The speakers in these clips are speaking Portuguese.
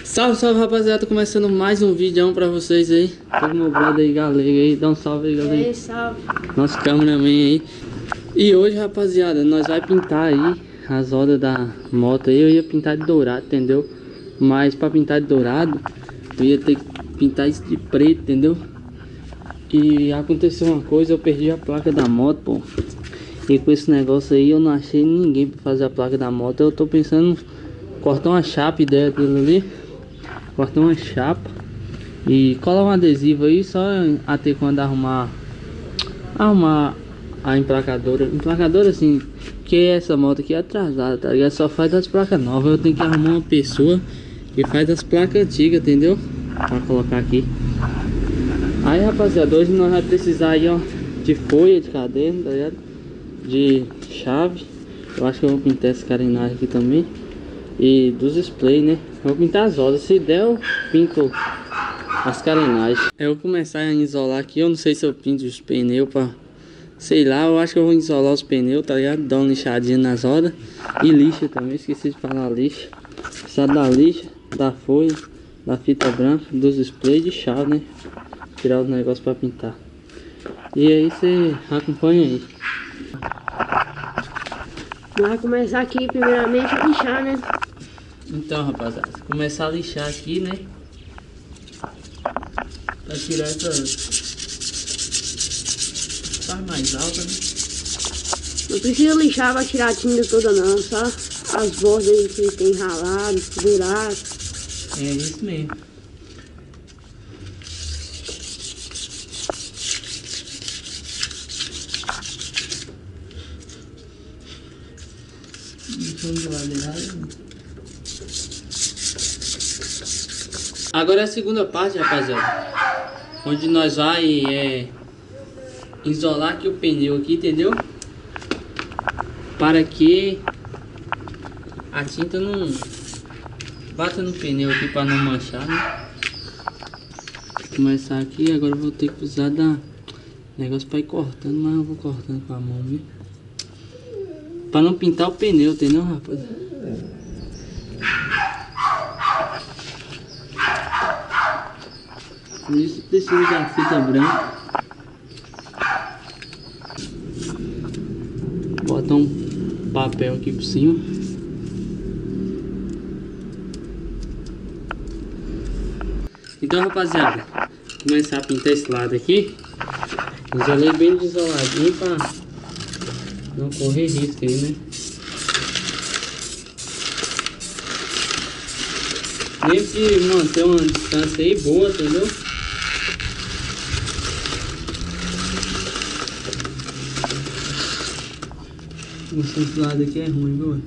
Salve, salve rapaziada, começando mais um vídeo pra vocês aí. Todo meu brother aí, galego aí, dá um salve aí, galera. E aí, salve. Nosso cameraman aí. E hoje, rapaziada, nós vai pintar aí as rodas da moto aí. Eu ia pintar de dourado, entendeu? Mas pra pintar de dourado, eu ia ter que pintar isso de preto, entendeu? E aconteceu uma coisa, eu perdi a placa da moto, pô. E com esse negócio aí eu não achei ninguém pra fazer a placa da moto. Eu tô pensando em cortar uma chapa ideia daquilo ali. Cortar uma chapa e colar um adesivo aí, só até quando arrumar a emplacadora assim, que essa moto aqui é atrasada, tá ligado? Só faz das placas novas. Eu tenho que arrumar uma pessoa que faz das placas antigas, entendeu? Pra colocar aqui. Aí, rapaziada, hoje nós vamos precisar aí, ó, de folha de caderno, tá ligado? De chave. Eu acho que eu vou pintar essa carenagem aqui também. E dos spray, né? Eu vou pintar as rodas. Se der, eu pinto as carenagens. Eu vou começar a isolar aqui. Eu não sei se eu pinto os pneus pra... Sei lá, eu acho que eu vou isolar os pneus, tá ligado? Dar uma lixadinha nas rodas. E lixa também, esqueci de falar lixa. Precisa da lixa, da folha, da fita branca, dos spray de chave, né? Tirar os negócios pra pintar. E aí você acompanha aí. Vai começar aqui primeiramente a lixar, né? Então, rapaziada, começar a lixar aqui, né? Pra tirar essa parte mais alta, né? Não precisa lixar pra tirar a tinta toda não, só as bordas aí que tem ralado, buraco. É isso mesmo. Agora é a segunda parte, rapaziada, onde nós vai isolar aqui o pneu aqui, entendeu? Para que a tinta não bata no pneu aqui, para não manchar, né? Vou começar aqui. Agora eu vou ter que precisar da negócio para ir cortando, mas eu vou cortando com a mão, viu? Para não pintar o pneu, entendeu, rapaziada? Por isso precisa da fita branca. Bota um papel aqui por cima. Então, rapaziada, vou começar a pintar esse lado aqui. Isolei bem desoladinho para não correr risco aí, né? Tem que manter uma distância aí boa, entendeu? Esse lado aqui é ruim, viu?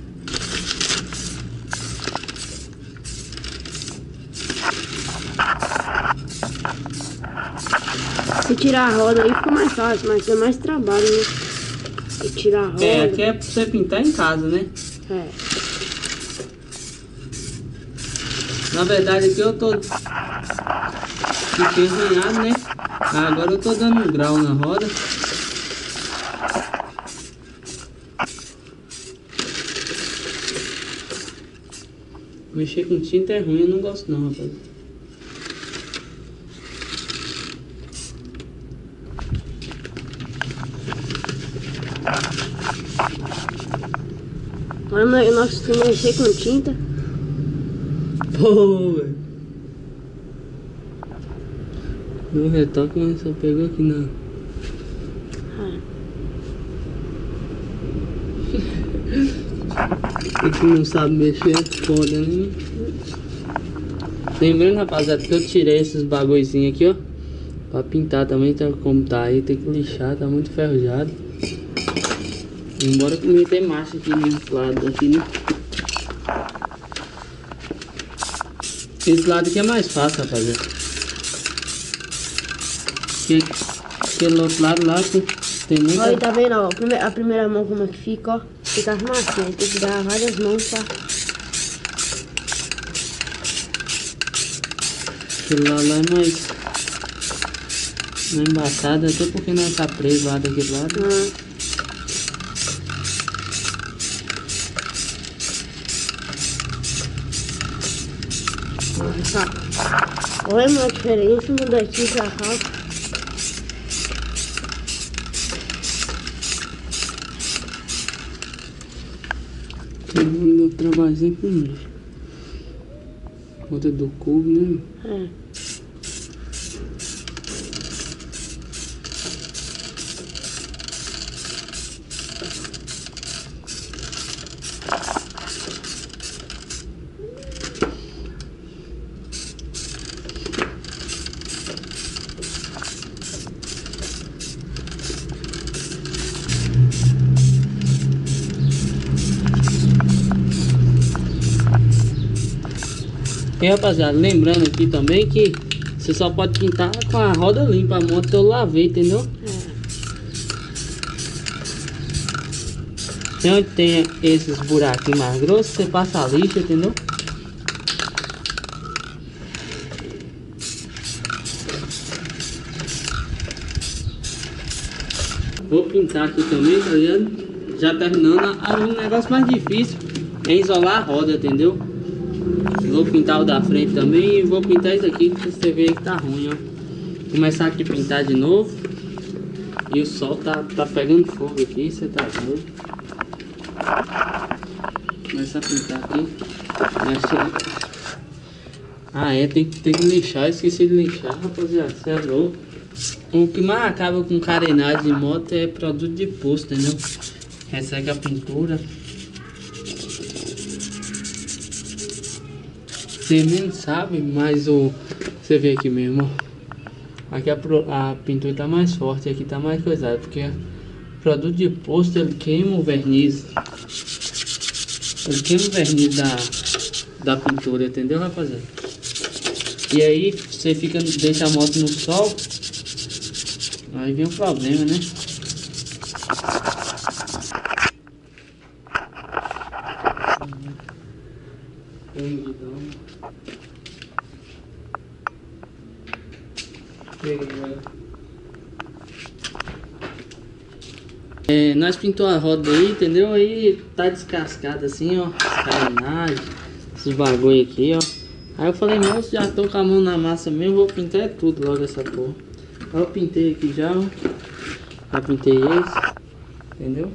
Se tirar a roda aí fica mais fácil, mas é mais trabalho, né? Se tirar a roda. É, aqui é pra você pintar em casa, né? É. Na verdade aqui eu tô fiquei arranhado, né? Agora eu tô dando um grau na roda. Mexer com tinta é ruim, eu não gosto não, rapaz. Agora nós temos mexer com tinta. Pô, velho. Meu retoque, mas só pegou aqui na... Quem não sabe mexer é foda, né? Lembrando, rapaziada, que eu tirei esses bagulhozinhos aqui, ó, pra pintar também, tá? Como tá aí, tem que lixar, tá muito enferrujado. Embora que não tem marcha aqui nesse lado aqui, né? Esse lado aqui é mais fácil, rapaziada. Aquele outro lado lá tem muita... Olha, tá vendo, ó, a primeira mão como é que fica, ó. Fica macia, tem que dar várias mãos pra... Aquele lado lá é mais embaçado, até porque não tá preso lá daquele lado. Olha uma diferença no daqui pra cá. Eu trabalhei com isso. Outra do cubo, né? É. E rapaziada, lembrando aqui também que você só pode pintar com a roda limpa, a moto eu lavei, entendeu? E onde tem esses buraquinhos mais grossos, você passa a lixa, entendeu? Vou pintar aqui também, tá ligado? Já terminando. O negócio mais difícil é isolar a roda, entendeu? Vou pintar o da frente também e vou pintar isso aqui pra você ver que tá ruim, ó. Começar aqui a pintar de novo. E o sol tá pegando fogo aqui, você tá doido. Começar a pintar aqui. Ah é, tem que lixar, esqueci de lixar, rapaziada, você é louco. O que mais acaba com carenagem de moto é produto de posto, entendeu? Resseca a pintura. Você nem sabe, mas você vê aqui mesmo, ó. Aqui a pintura tá mais forte, aqui tá mais coisada, porque o produto de posto ele queima o verniz. Ele queima o verniz da pintura, entendeu, rapaziada? E aí você deixa a moto no sol, aí vem o problema, né? Nós pintou a roda aí, entendeu? Aí tá descascada assim, ó. Carenagem, esses bagulho aqui, ó. Aí eu falei, moço, já tô com a mão na massa mesmo, vou pintar tudo logo essa porra. Aí eu pintei aqui já, ó. Já pintei esse, entendeu?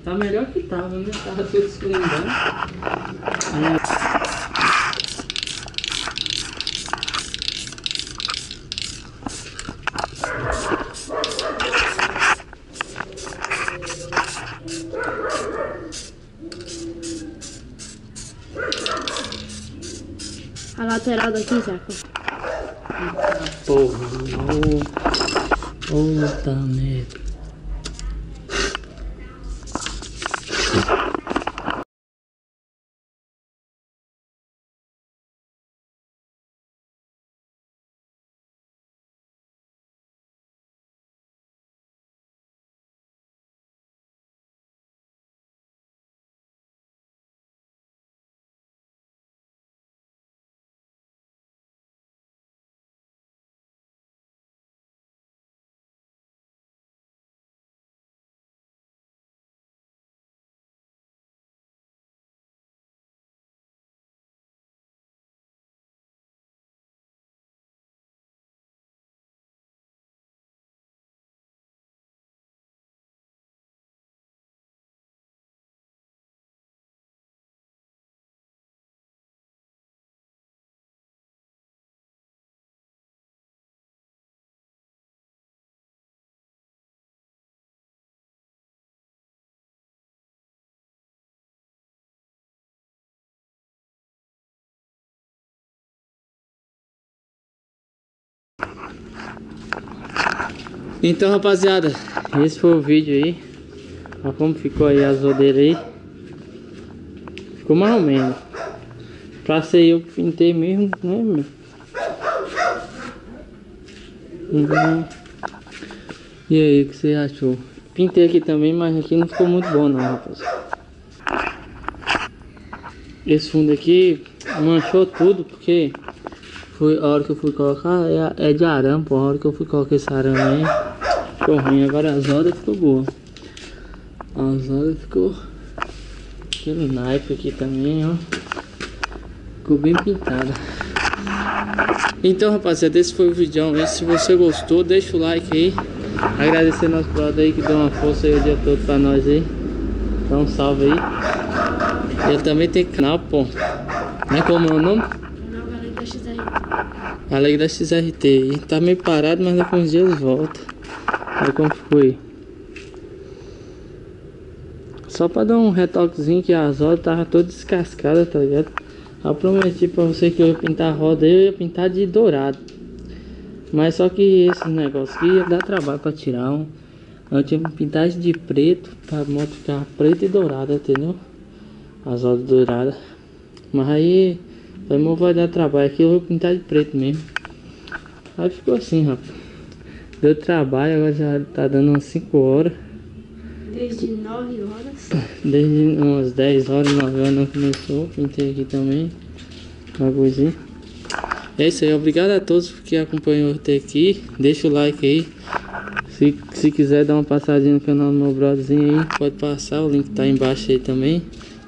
Tá melhor que tava, né? Tava tudo escorrendando. A lateral daqui, Zaca. Porra, puta merda. Então, rapaziada, esse foi o vídeo aí. Olha como ficou aí as rodeiras aí. Ficou mais ou menos. Pra ser eu que pintei mesmo, né, meu? E aí, o que você achou? Pintei aqui também, mas aqui não ficou muito bom não, rapaziada. Esse fundo aqui manchou tudo, porque foi a hora que eu fui colocar, é de arame, pô. A hora que eu fui colocar esse arame aí, ficou ruim. Agora as rodas ficou boa. As rodas ficou aquele naipe aqui também, ó. Ficou bem pintada. Então, rapaziada, esse foi o vídeo aí. Se você gostou, deixa o like aí. Agradecer nosso brother aí que deu uma força aí o dia todo pra nós aí. Dá um salve aí. Ele também tem canal, pô. Como é o nome? Canal Galego da XRT. Galego da XRT. E tá meio parado, mas daqui uns dias ele volta. Olha como ficou aí. Só pra dar um retoquezinho que as rodas tava todas descascadas, tá ligado? Eu prometi pra você que eu ia pintar a roda aí, eu ia pintar de dourado. Mas só que esse negócio aqui ia dar trabalho pra tirar um. Eu tinha que pintar de preto, pra moto ficar preta e dourada, entendeu? As rodas douradas. Mas aí, falei, vai dar trabalho aqui, eu vou pintar de preto mesmo. Aí ficou assim, rapaz. Deu trabalho, agora já tá dando umas 5 horas. Desde 9 horas. Desde umas 10 horas, 9 horas não começou. Pintei aqui também. Bagulhozinho. É isso aí, obrigado a todos que acompanhou até aqui. Deixa o like aí. Se quiser dar uma passadinha no canal do meu brotherzinho aí, pode passar, o link tá embaixo aí também.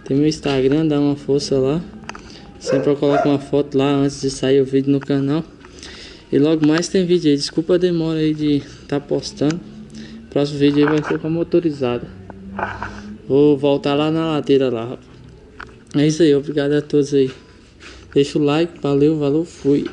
Tem meu Instagram, dá uma força lá. Sempre eu coloco uma foto lá antes de sair o vídeo no canal. E logo mais tem vídeo aí. Desculpa a demora aí de tá postando. Próximo vídeo aí vai ser com a motorizada. Vou voltar lá na ladeira lá, rapaz. É isso aí, obrigado a todos aí. Deixa o like, valeu, fui.